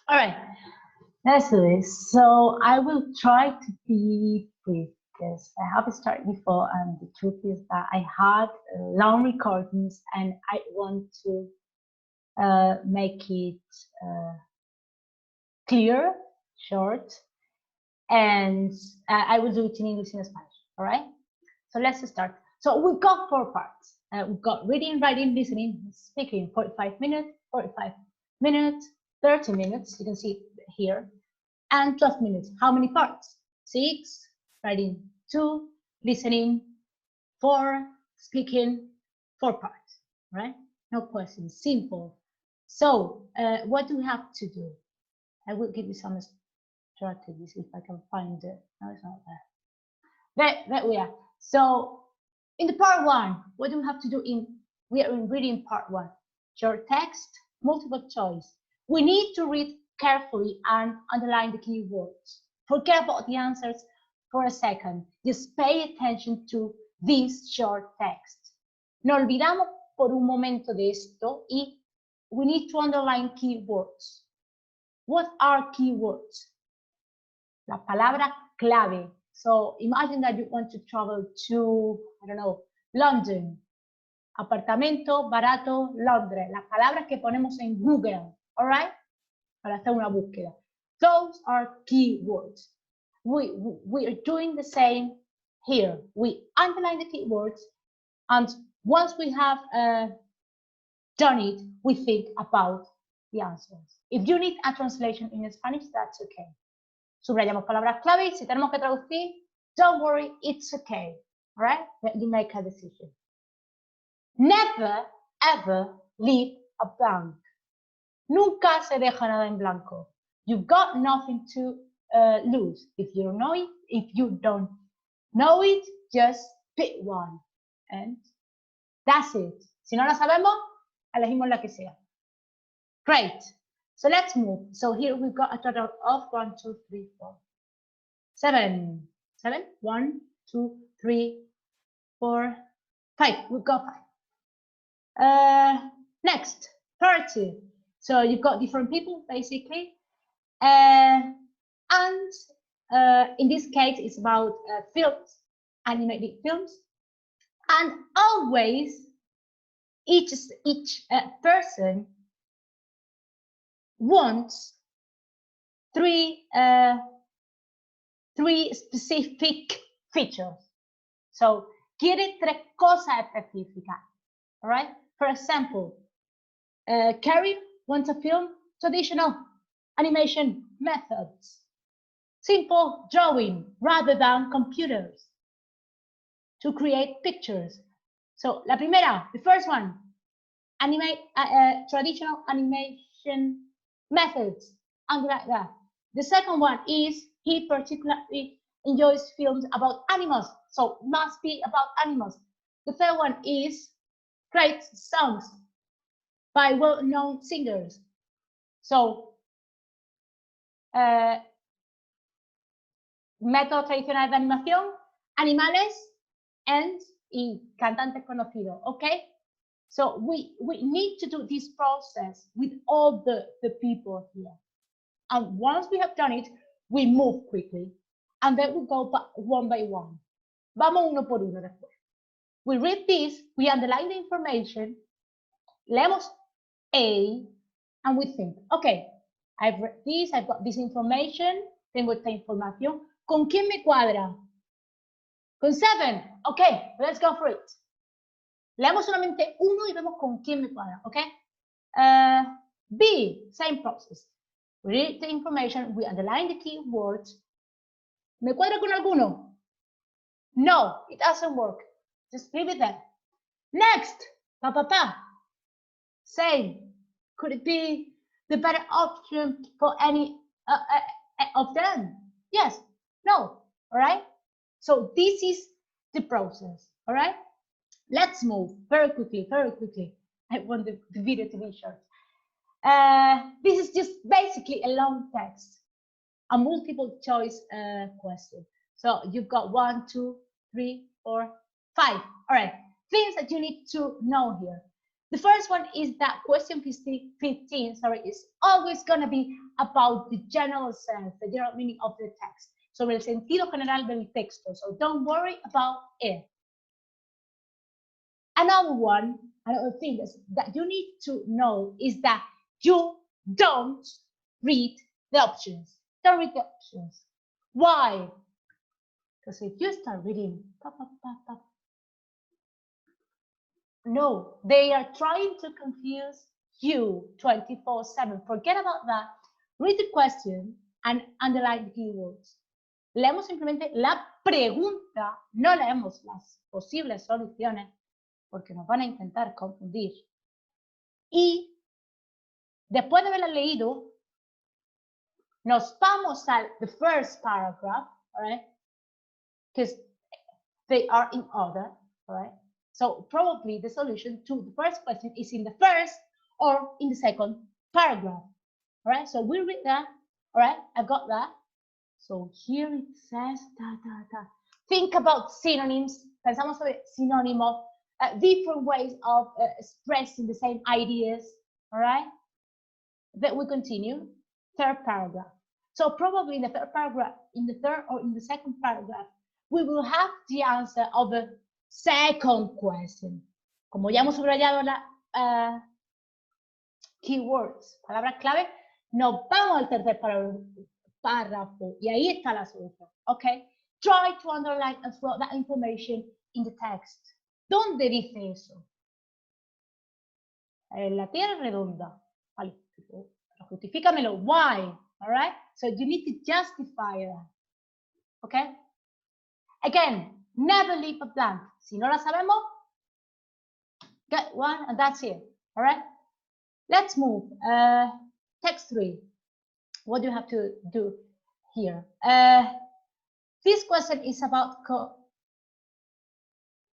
All right, let's do this. So I will try to be brief because I have started before, and the truth is that I had long recordings, and I want to make it clear, short, and I will do it in English and Spanish. All right. So let's start. So we've got 4 parts. We've got reading, writing, listening, speaking, 45 minutes, 45 minutes, 30 minutes. You can see here, and 12 minutes. How many parts? 6, writing 2, listening 4, speaking 4 parts, right? No questions, simple. So what do we have to do? I will give you some strategies if I can find it. No, it's not there. There we are. So in the part 1, what do we have to do we are in reading part 1. Short text, multiple choice. We need to read carefully and underline the key words. Forget about the answers for a second. Just pay attention to this short text. Nos olvidamos por un momento de esto y we need to underline keywords. What are keywords? La palabra clave. So imagine that you want to travel to, I don't know, London. Apartamento barato Londres. Las palabras que ponemos en Google, all right? Para hacer una búsqueda. Those are keywords. We are doing the same here. We underline the keywords, and once we have done it, we think about the answers. If you need a translation in Spanish, that's okay. Subrayamos palabras clave y si tenemos que traducir, don't worry, it's okay. All right? You make a decision. Never, ever leave a blank. Nunca se deja nada en blanco. You've got nothing to lose. If you know it, if you don't know it, just pick one. And that's it. Si no la sabemos, elegimos la que sea. Great. So let's move. So here we've got a total of 1, 2, 3, 4, 7. 7? 1, 2, 3, 4, 5. We've got 5. Next, 30. So you've got different people, basically. And in this case, it's about films, animated films. And always, each person wants three specific features. So, quiere 3 cosas específicas. All right? For example, Carrie wants a film traditional animation methods. Simple drawing rather than computers to create pictures. So, la primera, the first one, traditional animation methods, and like that. The second one is he particularly enjoys films about animals, so must be about animals. The third one is great songs by well-known singers. So, método tradicional de animación, animales, y cantantes conocidos, okay? So we need to do this process with all the people here. And once we have done it, we move quickly. And then we go back one by one. Vamos uno por uno después. We read this, we underline the information, leemos A, and we think, okay, I've read this, I've got this information, tengo esta información. ¿Con quién me cuadra? Con 7. Okay, let's go for it. Leemos solamente uno y vemos con quién me cuadra, okay? B, same process. We read the information, we underline the key words. ¿Me cuadra con alguno? No, it doesn't work. Just leave it there. Next, same. Could it be the better option for any of them? Yes, no, all right? So this is the process, all right? Let's move very quickly, very quickly. I want the video to be short. This is just basically a long text, a multiple choice question. So you've got 1, 2, 3, 4, 5. All right, things that you need to know here. The first one is that question 15, is always going to be about the general sense, the general meaning of the text. Sobre el sentido general del texto. So don't worry about it. Another thing that you need to know is that you don't read the options. Don't read the options. Why? Because if you start reading, no, they are trying to confuse you 24/7. Forget about that. Read the question and underline the keywords. Leemos simplemente la pregunta, no leemos las posibles soluciones, porque nos van a intentar confundir. Y después de haberla leído, nos vamos al the first paragraph, all right? Because they are in order, all right? So probably the solution to the first question is in the first or in the second paragraph, all right? So we read that, all right? I got that. So here it says, Think about synonyms. Pensamos sobre sinónimos, different ways of expressing the same ideas, all right? Then we continue, third paragraph. So probably in the third paragraph, in the third or in the second paragraph, we will have the answer of the second question. Como ya hemos subrayado la keywords, palabras clave, nos vamos al tercer párrafo y ahí está la solución. Okay? Try to underline as well that information in the text. ¿Dónde dice eso? La tierra es redonda. Vale. Justifícamelo. Why? All right? So you need to justify that. Okay? Again, never leave a blank. Si no la sabemos, get one and that's it. All right? Let's move. Text 3. What do you have to do here? This question is about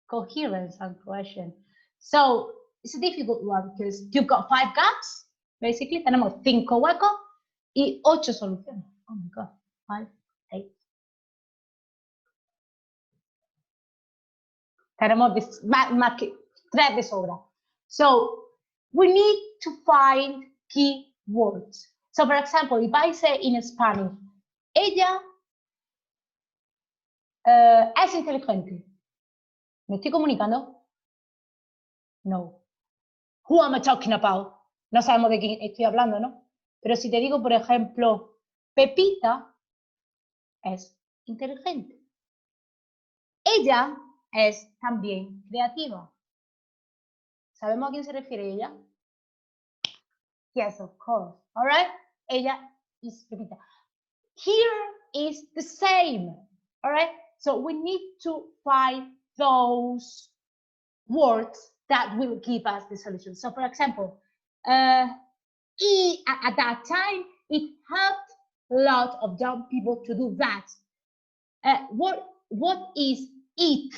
coherence and cohesion. So it's a difficult one because you've got 5 gaps. Basically, tenemos 5 huecos y 8 soluciones. Oh my God, 5, 8. Tenemos más que 3 de sobra. So we need to find key words. So for example, if I say in Spanish, ella es inteligente. ¿Me estoy comunicando? No. Who am I talking about? No sabemos de quién estoy hablando, ¿no? Pero si te digo, por ejemplo, Pepita es inteligente. Ella es también creativa. ¿Sabemos a quién se refiere ella? Yes, of course. All right? Ella is Pepita. Here is the same. All right? So we need to find those words that will give us the solution. So for example, at that time, it helped a lot of young people to do that. What is it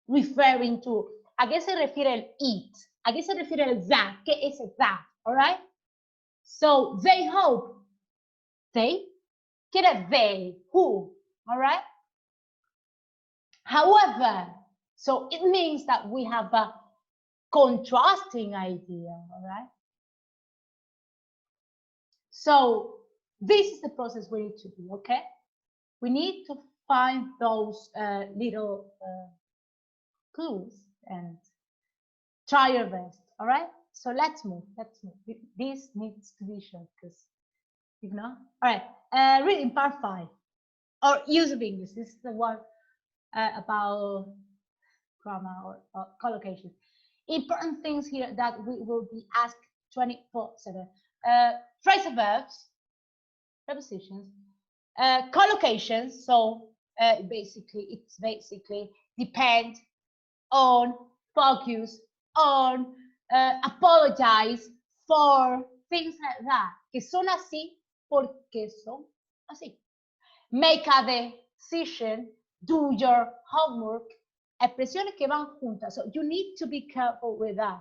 referring to? ¿A qué se refiere el it? ¿A qué se refiere el that? ¿Qué es el that? All right? So they hope. They? ¿Quién es they? Who? All right? However, so it means that we have a contrasting idea, all right? So this is the process we need to do, okay? We need to find those little clues and try your best, all right? So let's move. This needs to be short because, you know. All right, reading part 5 or use of English. This is the one about grammar or collocation. Important things here that we will be asked 24/7. Phrasal verbs, prepositions, collocations. So it's basically depend on, focus on, apologize for, things like that, que son así porque son así. Make a decision, do your homework, expresiones que van juntas. So you need to be careful with that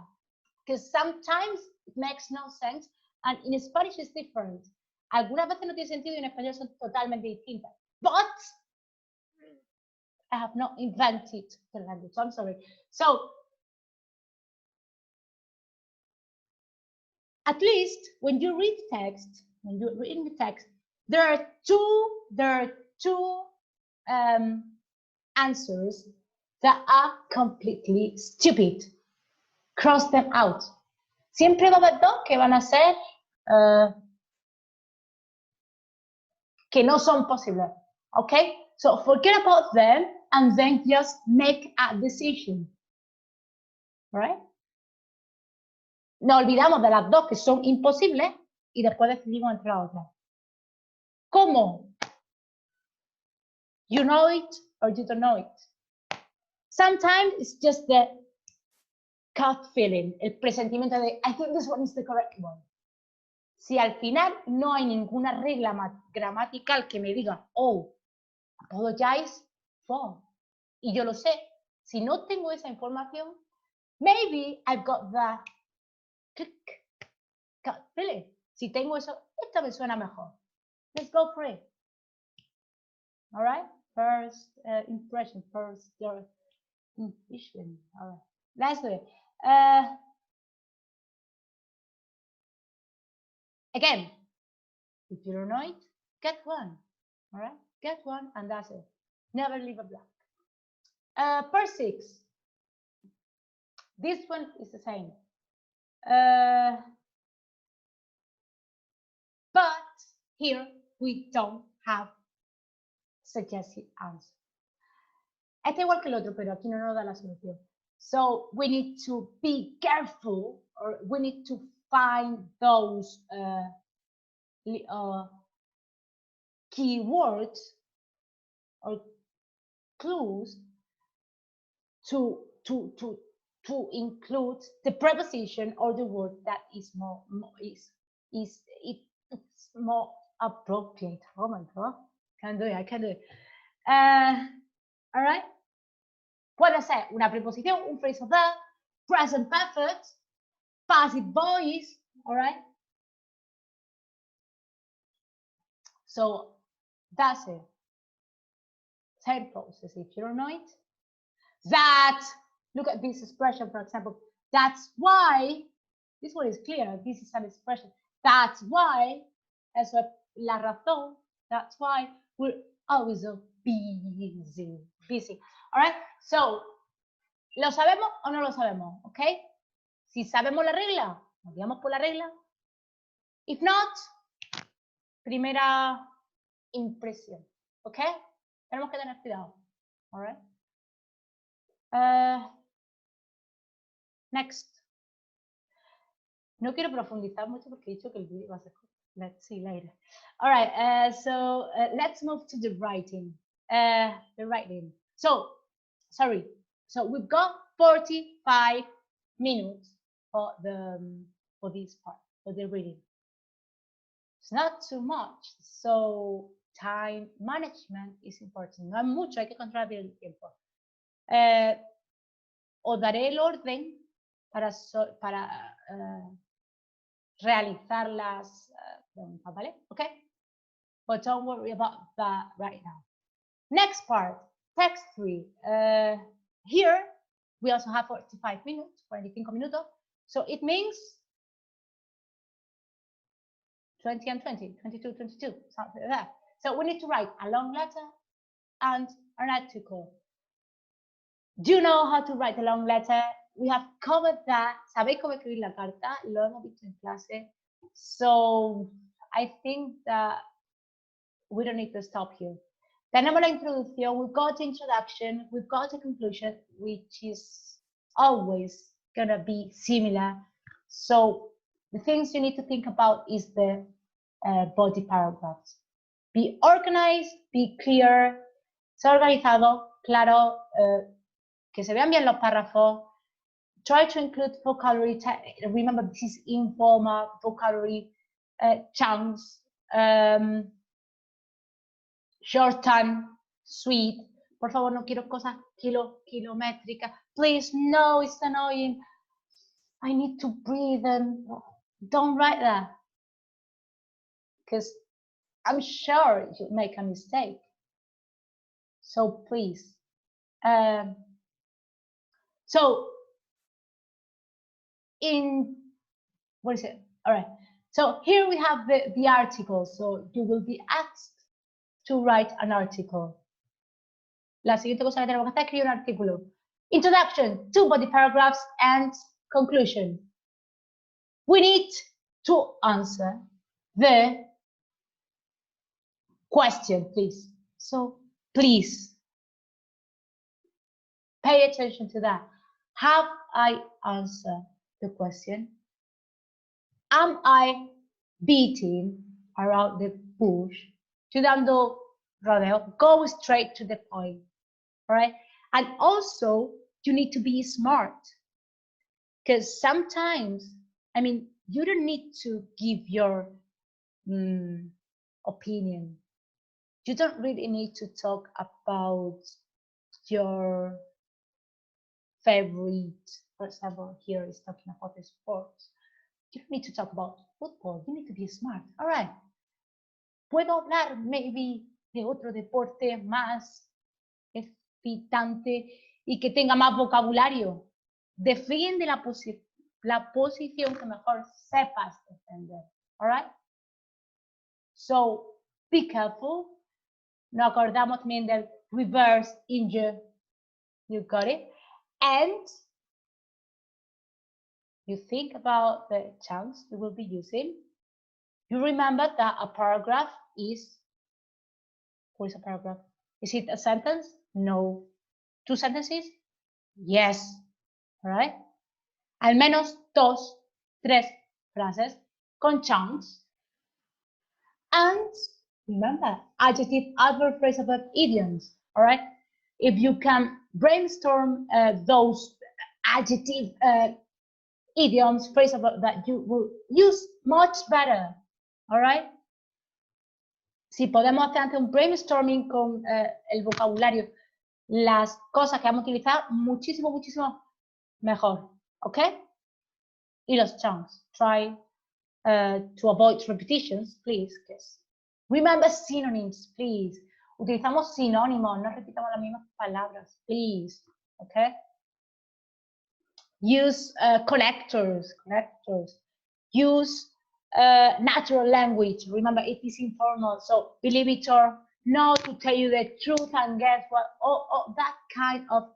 because sometimes it makes no sense and in Spanish it's different. Algunas veces no tiene sentido y en español son totalmente distintas. But I have not invented the language, so I'm sorry. So at least when you read text, when you're reading the text, there are two answers that are completely stupid. Cross them out. Siempre va a haber dos que van a ser que no son posibles. Okay? So forget about them and then just make a decision. Right? Nos olvidamos de las dos que son imposibles y después decidimos entre las otras. ¿Cómo? You know it or you don't know it. Sometimes it's just the gut feeling, el presentimiento de I think this one is the correct one. Si al final no hay ninguna regla gramatical que me diga, oh, apologize for, y yo lo sé, si no tengo esa información, maybe I've got the click, gut feeling. Si tengo eso, esta me suena mejor. Let's go for it. All right? First impression, first your intuition. All right. Let's do it. Again, if you don't know it, get one. All right? Get one and that's it. Never leave a blank. Part 6. This one is the same. But here we don't have suggested answer. Está igual que el otro, pero aquí no nos da la solución. So we need to be careful, or we need to find those keywords or clues to include the preposition or the word that is it's more appropriate. Oh my God, can do it. I can do it. All right. Puede ser una preposición, un phrasal verb, present perfect, passive voice. All right. So that's it. Same process. If you don't know it, that, look at this expression, for example. That's why, this one is clear. This is an expression. That's why, eso es la razón. That's why we're always so busy. All right. So, ¿lo sabemos o no lo sabemos? Okay. Si sabemos la regla, nos guiamos por la regla. If not, primera impresión. Okay. Tenemos que tener cuidado. All right. Next. No quiero profundizar mucho porque he dicho que el vídeo va a ser corto. Let's see later. All right. So let's move to the writing. The writing. So, sorry. So we've got 45 minutes for this part, for the reading. It's not too much. So time management is important. No hay mucho, hay que controlar bien el tiempo. Os daré el orden para realizar las preguntas, ¿vale? Okay? But don't worry about that right now. Next part, text 3. Here, we also have 45 minutes, 45 minutos. So it means 20 and 20, 22, 22, something like that. So we need to write a long letter and an article. Do you know how to write a long letter? We have covered that. ¿Sabéis cómo escribir la carta? Lo hemos visto en clase. So I think that we don't need to stop here. Tenemos la introducción, we've got the introduction, we've got the conclusion, which is always gonna be similar. So the things you need to think about is the body paragraphs. Be organized, be clear, sea organizado, claro, que se vean bien los párrafos. Try to include vocabulary. Remember, this is informal vocabulary chunks. Shorthand, sweet. Por favor, no quiero cosas kilométricas. Please, no, it's annoying. I need to breathe and don't write that. Because I'm sure you'll make a mistake. So please. So in, what is it? All right. So here we have the article. So you will be asked to write an article. La siguiente cosa que tenemos que hacer es escribir un artículo. Introduction, 2 body paragraphs, and conclusion. We need to answer the question, please. So please pay attention to that. Have I answered the question? Am I beating around the bush? Estoy dando rodeo. Go straight to the point. All right. And also, you need to be smart, because sometimes, I mean, you don't need to give your opinion. You don't really need to talk about your favorite. For example, here is talking about the sports. You don't need to talk about football. You need to be smart. All right. Puedo hablar maybe de otro deporte más excitante y que tenga más vocabulario. Defiende la posición que mejor sepas defender. All right? So, be careful. Nos acordamos también del reverse injure. You got it? And you think about the chunks you will be using. You remember that a paragraph is, what is a paragraph? Is it a sentence? No. 2 sentences? Yes. All right? Al menos 2, 3 frases con chunks. And remember, adjective, adverb, phrasal verb, idioms. All right? If you can brainstorm those adjective, idioms, phrasal verb that you will use much better. All right? Si podemos hacer antes un brainstorming con el vocabulario, las cosas que vamos a utilizar, muchísimo, muchísimo mejor. ¿Ok? Y los chunks. Try to avoid repetitions, please. Remember synonyms, please. Utilizamos sinónimos, no repitamos las mismas palabras, please. ¿Ok? Use connectors. Use natural language. Remember, it is informal, so believe it or not, to tell you the truth, and guess what? All that kind of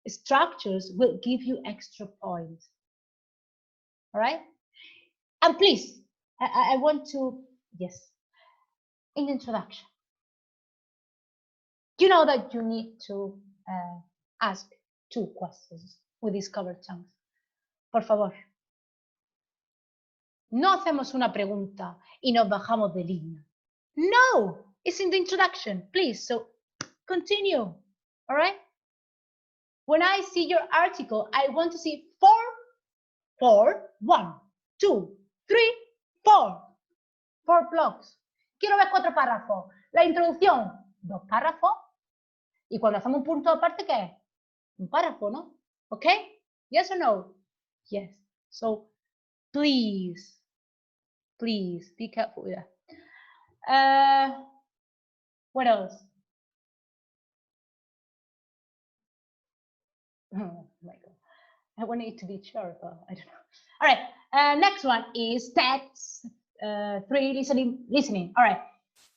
structures will give you extra points. All right? And please, I want to, yes, in the introduction, you know that you need to ask 2 questions with these covered chunks. Por favor. No hacemos una pregunta y nos bajamos de línea. No, it's in the introduction, please. So continue, all right? When I see your article, I want to see 4, 1, 2, 3, 4. 4 blocks. Quiero ver 4 párrafos. La introducción, 2 párrafos. Y cuando hacemos un punto aparte, ¿qué es? Un párrafo, ¿no? ¿Ok? Yes or no? Yes. So, please be careful with that. What else? Oh my God. I want it to be short, but I don't know. All right. Next one is text 3, listening. All right.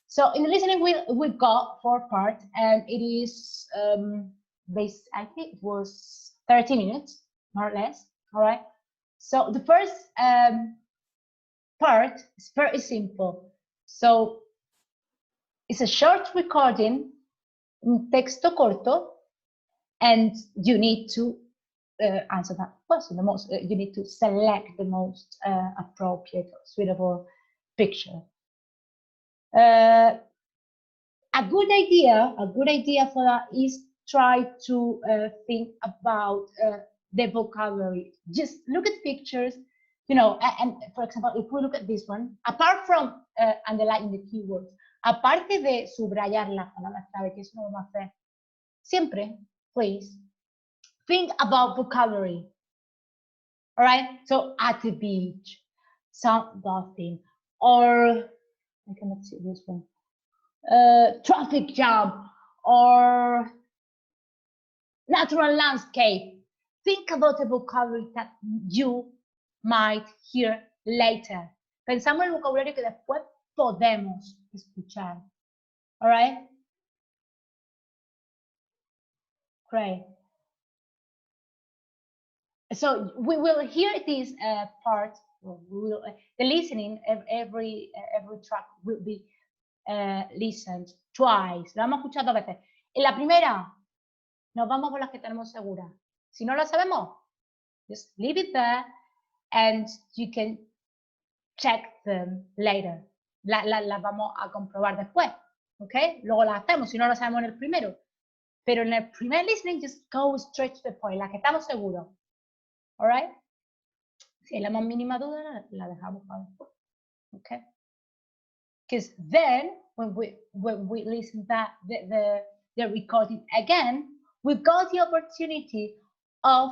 So in the listening, we've got 4 parts, and it is I think it was 30 minutes, more or less. All right. So the first part is very simple. So it's a short recording, un texto corto, and you need to answer that question. You need to select the most appropriate, suitable picture. A good idea for that is try to think about the vocabulary. Just look at pictures, you know, and for example, if we look at this one, apart from underlining the keywords, aparte de subrayar las palabras clave, que eso no vamos a hacer siempre, please, think about vocabulary. All right, so at the beach, sunbathing, or I cannot see this one, traffic jam, or natural landscape. Think about the vocabulary that you might hear later. Pensamos en el vocabulario que después podemos escuchar. All right? Great. So we will hear this part. The listening, every track will be listened twice. Lo vamos a escuchar 2 veces. En la primera, nos vamos por las que tenemos seguras. Si no lo sabemos, just leave it there and you can check them later. Las vamos a comprobar después, ¿ok? Luego las hacemos si no lo sabemos en el primero. Pero en el primer listening, just go straight to the point, la que estamos seguros. All right? Si hay la más mínima duda, la dejamos para después. Okay? Because then, when we listen that the recording again, we've got the opportunity of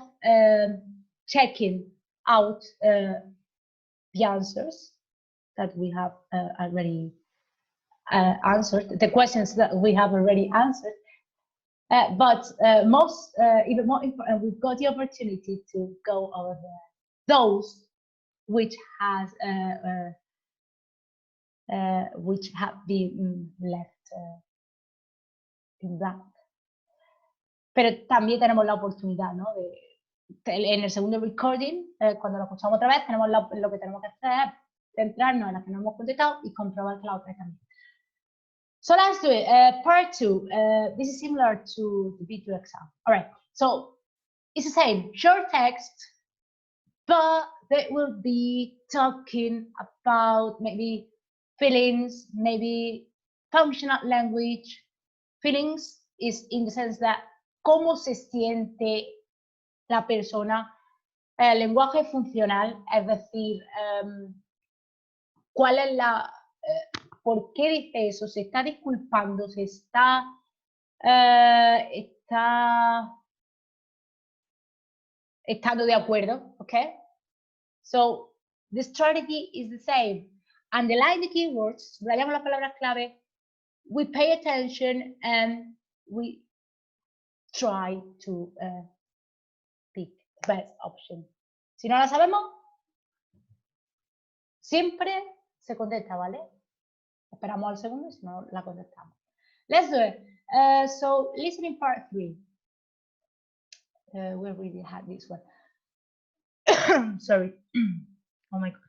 checking out the answers that we have already answered, the questions that we have already answered. But even more important, we've got the opportunity to go over those which have been left in blank. Pero también tenemos la oportunidad, ¿no? En el segundo recording, cuando lo escuchamos otra vez, tenemos lo que tenemos que hacer, centrarnos en las que no hemos contestado y comprobar que la otra también. So let's do it. Part 2. This is similar to the B2 exam. All right. So it's the same, short text, but they will be talking about maybe feelings, maybe functional language. Feelings is in the sense that cómo se siente la persona. Lenguaje funcional, es decir, cuál es la... ¿Por qué dice eso? ¿Se está disculpando? ¿Se está estando de acuerdo? Okay? So, the strategy is the same. Underline the keywords, subrayamos las palabras clave, we pay attention and we try to pick the best option. Si no la sabemos, siempre se contesta, ¿vale? Esperamos al segundo y si no la contestamos. Let's do it. So, listening part 3. We already had this one. Sorry. Oh my God.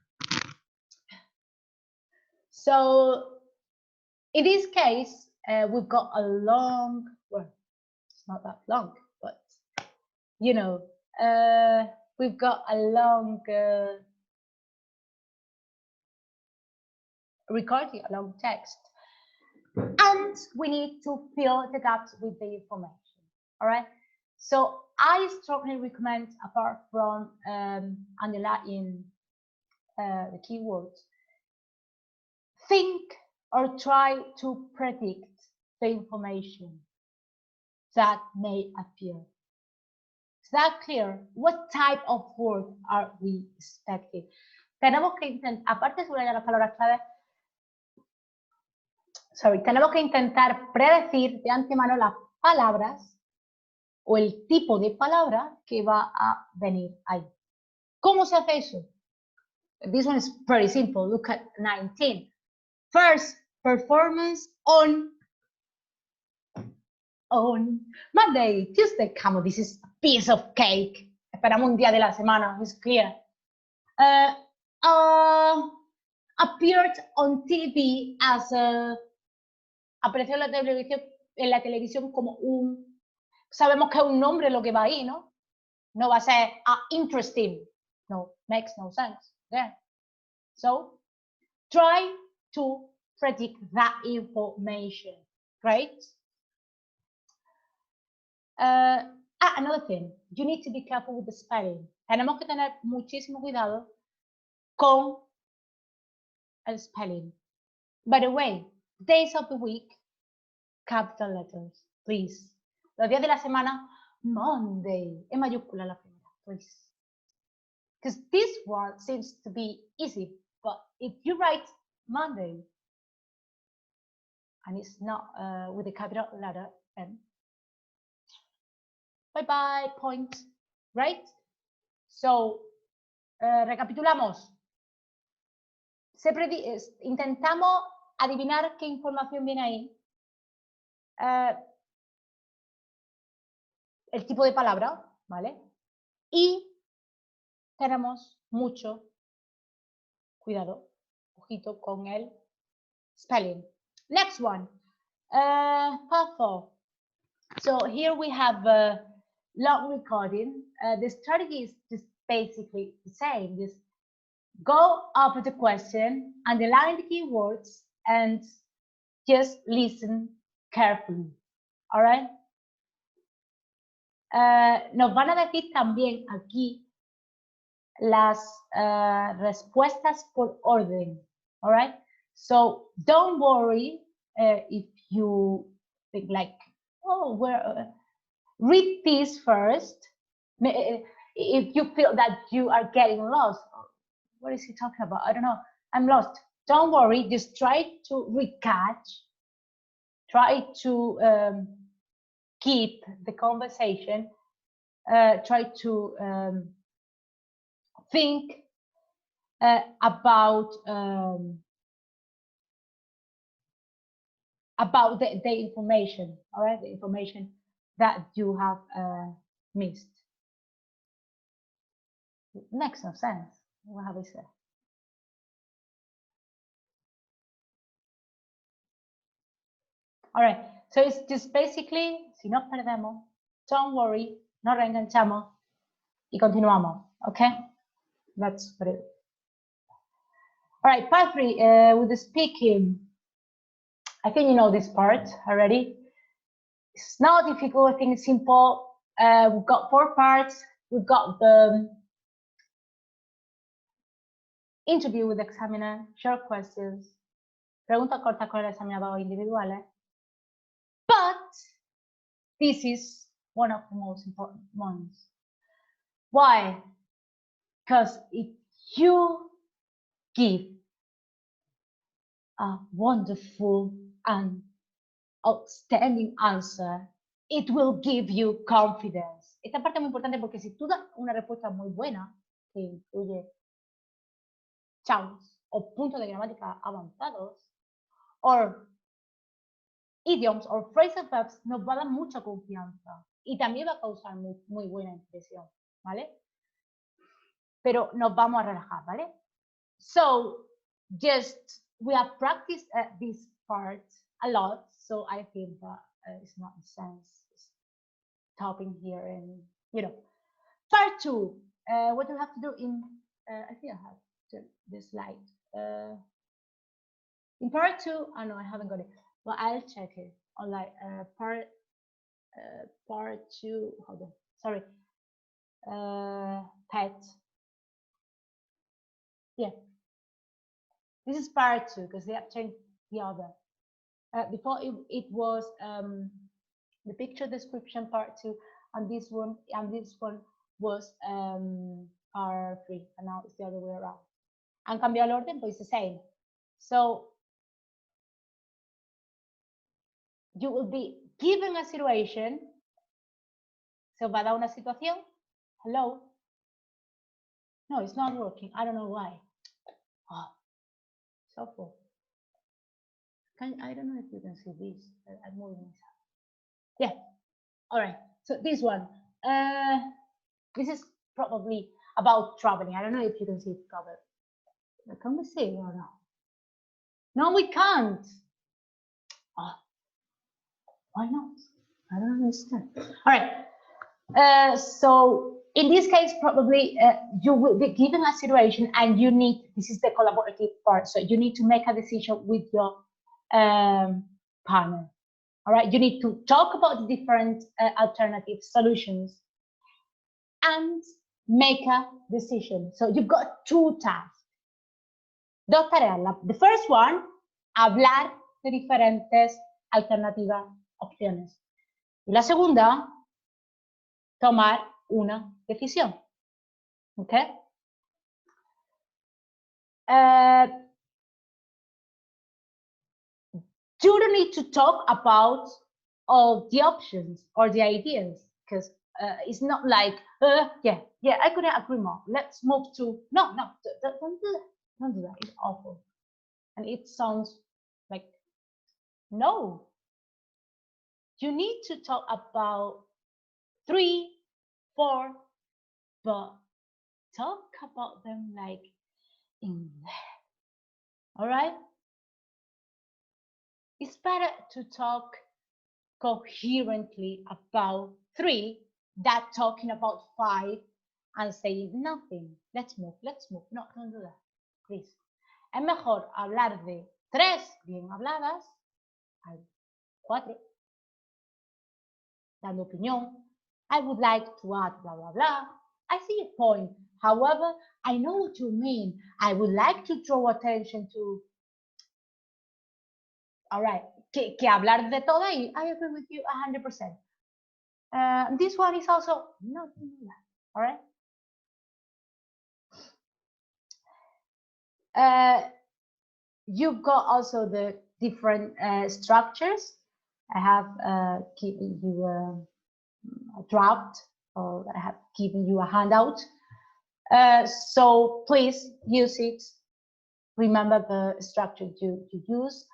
So, in this case, we've got a long, well, it's not that long, but, you know, we've got a long recording, a long text. And we need to fill the gaps with the information, all right? So I strongly recommend, apart from underlining the keywords, think or try to predict the information that may appear. Is that clear? What type of word are we expecting? Tenemos que intentar, aparte de subrayar las palabras clave, tenemos que intentar predecir de antemano las palabras o el tipo de palabra que va a venir ahí. ¿Cómo se hace eso? This one is pretty simple. Look at 19. First, performance on Monday, Tuesday. Come on, this is a piece of cake. Esperamos un día de la semana, it's clear. Appeared on TV as a... Apareció en la televisión como un... Sabemos que es un nombre lo que va ahí, ¿no? No va a ser interesting. No, makes no sense. Yeah. So, try to predict that information. Great. Another thing, you need to be careful with the spelling. Tenemos que tener muchísimo cuidado con el spelling. By the way, days of the week, capital letters, please. Los días de la semana, Monday, en mayúscula la primera, please. Because this one seems to be easy, but if you write Monday, and it's not with a capital letter, then bye-bye, point, right? So, recapitulamos. intentamos adivinar qué información viene ahí. El tipo de palabra, ¿vale? Y tenemos mucho cuidado, ojito con el spelling. Next one, part 4. So here we have a long recording. The strategy is just basically the same. Just go over the question, underline the keywords, and just listen carefully. All right? Nos van a decir también aquí las respuestas por orden. All right? So don't worry if you think like, oh, read this first. If you feel that you are getting lost, what is he talking about? I don't know. I'm lost. Don't worry. Just try to recatch. Try to keep the conversation. Try to think about the information, all right, the information that you have missed. Makes no sense. What have I said? All right, so it's just basically, si nos perdemos, don't worry, nos reenganchamos y continuamos, okay? That's what it is. All right, part 3, with the speaking. I think you know this part already. It's not difficult, I think it's simple. We've got 4 parts. We've got the interview with the examiner, short questions, preguntas cortas con el examinador individuales. But this is one of the most important ones. Why? Because if you give a wonderful and outstanding answer, it will give you confidence. Esta parte es muy importante porque si tú das una respuesta muy buena, que incluye chavos o puntos de gramática avanzados, or idioms or phrasal verbs, nos va a dar mucha confianza y también va a causar muy buena impresión, ¿vale? Pero nos vamos a relajar, ¿vale? So, just, we have practiced this part a lot, so I think that it's not sense stopping here and, you know. Part 2, what do you have to do in, I think I have this slide. In part 2, oh no, I haven't got it. Well, I'll check it on like part 2, hold on, sorry. Pet. Yeah. This is part 2 because they have changed the other. Before it was the picture description part 2, and this one was part 3, and now it's the other way around. Han cambiado el orden, but it's the same. So you will be given a situation. Se va a dar una situación. Hello. No, it's not working. I don't know why. Oh, it's awful. I don't know if you can see this. I'm moving this. Yeah. All right. So this one. This is probably about traveling. I don't know if you can see it covered. Can we see or no? No, we can't. Oh, why not? I don't understand. All right. So in this case, probably you will be given a situation and you need, this is the collaborative part. So you need to make a decision with your partner. All right. You need to talk about the different alternative solutions and make a decision. So you've got 2 tasks. Dos tareas. The first one, hablar de diferentes alternativas, opciones. Y la segunda, tomar una decisión. Okay? You don't need to talk about all the options or the ideas because it's not like, yeah, I couldn't agree more. Let's move to, no, don't do that. Don't do that. It's awful. And it sounds like, no. You need to talk about 3, 4, but talk about them like in there. All right? It's better to talk coherently about 3 than talking about 5 and saying nothing. Let's move, let's move. No, don't do that, please. Es mejor hablar de 3 bien habladas al 4 dando opinión. I would like to add blah, blah, blah. I see your point. However, I know what you mean. I would like to draw attention to, all right, que hablar de todo y I agree with you 100%. This one is also not that, all right? You've got also the different structures. I have given you a draft, or I have given you a handout. So please use it. Remember the structure you use.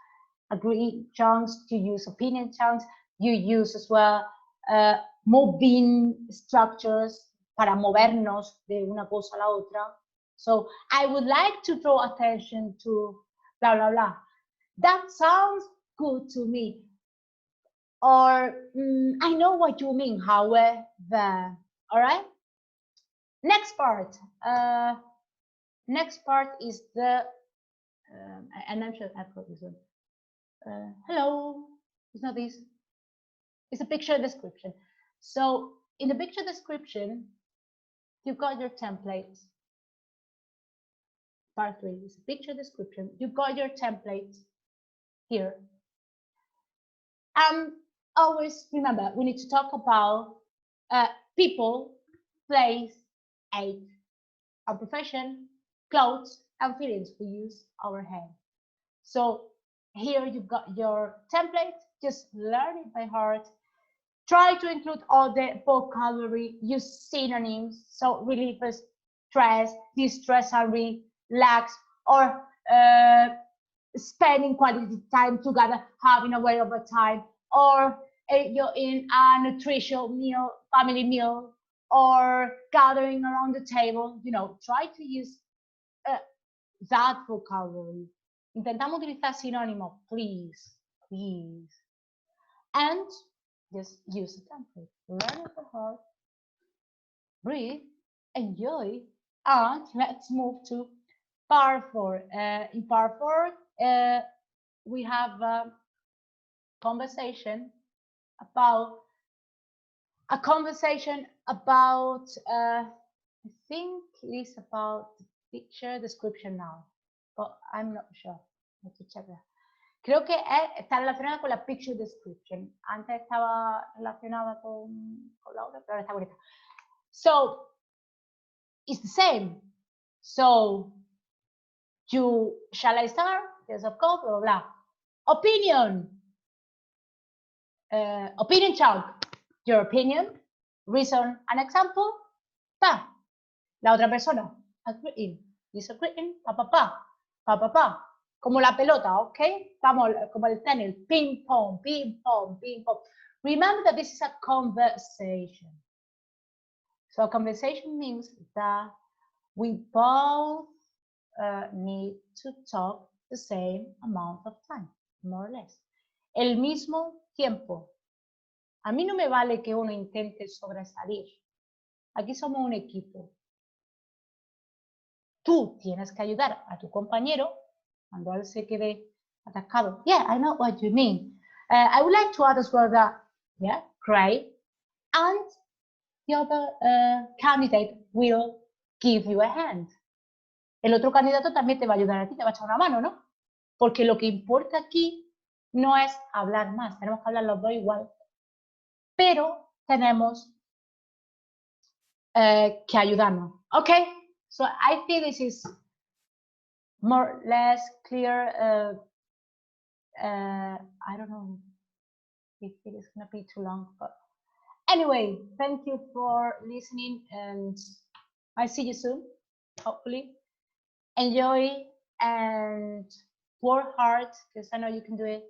Agree chunks, you use opinion chunks, you use as well moving structures para movernos de una cosa a la otra. So I would like to draw attention to blah, blah, blah. That sounds good to me. Or I know what you mean, however, all right? Next part. Next part is the, and I'm sure I put this one. Hello, it's not this. It's a picture description. So in the picture description, you've got your templates. Part 3 is a picture description. You've got your templates here. Always remember, we need to talk about people, place, age, our profession, clothes, and feelings. We use our head. So here you've got your template. Just learn it by heart. Try to include all the vocabulary, use synonyms, so relieve stress, distress and relax, or spending quality time together, having a way of a time, or you're in a nutritional meal, family meal, or gathering around the table. You know, try to use that vocabulary. Intentamos utilizar sinónimos, please, please. And just use the template. Learn it by heart, breathe, enjoy, and let's move to part 4. In part 4, we have a conversation about I think it is about the picture description now, but I'm not sure. I have to check that. Creo que está relacionada con la picture description. Antes estaba relacionada con la otra, pero ahora está bonita. So, it's the same. So, shall I start? Yes, of course, blah, blah, blah. Opinion. Opinion chunk. Your opinion. Reason and example. Pa. La otra persona. Agreeing. Disagreeing. Pa, pa, pa. Pa, pa, pa. Como la pelota, ¿ok? Vamos, como el tenis, ping pong, ping pong, ping pong. Remember that this is a conversation. So a conversation means that we both need to talk the same amount of time, more or less. El mismo tiempo. A mí no me vale que uno intente sobresalir. Aquí somos un equipo. Tú tienes que ayudar a tu compañero cuando él se quede atascado. Yeah, I know what you mean. I would like to add as well that, yeah, great. And the other candidate will give you a hand. El otro candidato también te va a ayudar a ti, te va a echar una mano, ¿no? Porque lo que importa aquí no es hablar más, tenemos que hablar los dos igual. Pero tenemos que ayudarnos. Okay, so I think this is more or less clear. I don't know if it is going to be too long, but anyway, thank you for listening, and I see you soon, hopefully. Enjoy and work hard because I know you can do it.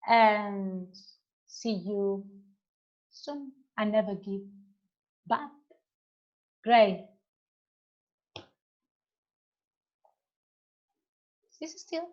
And see you soon. And never give up. Great. Is this still?